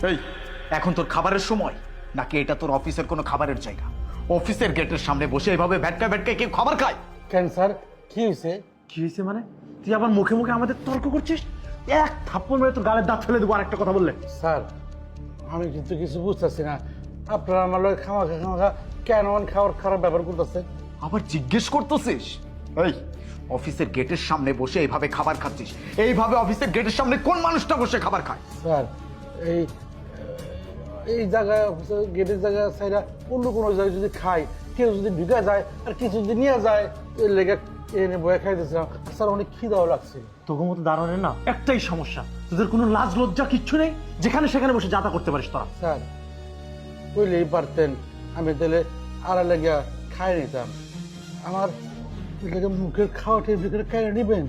এই এখন তোর খাবারের সময় নাকি এটা তোর অফিসের কোনো খাবারের জায়গা? অফিসের গেটের সামনে বসে এভাবে ভ্যাটকা ভ্যাটকায় কেউ খাবার খায়? কেন স্যার কি হয়েছে? কি হয়েছে মানে? তুই আবার মুখে মুখে আমাদের তর্ক করছিস? এক থাপ্পড় মেরে তোর গালের দাঁত ফেলে দেবো আরেকটা কথা বললে। স্যার আমি কিন্তু কিছু বুঝতেছি না, আপনারা আমার লোক খামাখা খামাখা কেন খাওয়ার খারাপ ব্যবহার করতেছে? আবার জিজ্ঞেস করতেছিস? এই অফিসের গেটের সামনে বসে এইভাবে খাবার খাচ্ছিস? এইভাবে অফিসের গেটের সামনে কোন মানুষটা বসে খাবার খায়? স্যার এই এই জায়গায় গেটের জায়গায় সাইডা অন্য কোনো জায়গায় যদি খাই, কেউ যদি ঢুকে যায় আর কিছু যদি নিয়ে যায়, এর লেগে এনে বয়ে খাইতেছিলাম। স্যার অনেক খিদাও লাগছে। তোকে মতো দাঁড়ানোর না একটাই সমস্যা, তোদের কোনো লাজ লজ্জা কিচ্ছু নেই, যেখানে সেখানে বসে যাতা করতে পারিস তোরা। স্যার কইলেই পারতেন, আমি তাহলে আড়ালে গিয়া খাই নিতাম। আমার মুখের খাওয়া টেবিল করে খাইয়ে নিবেন।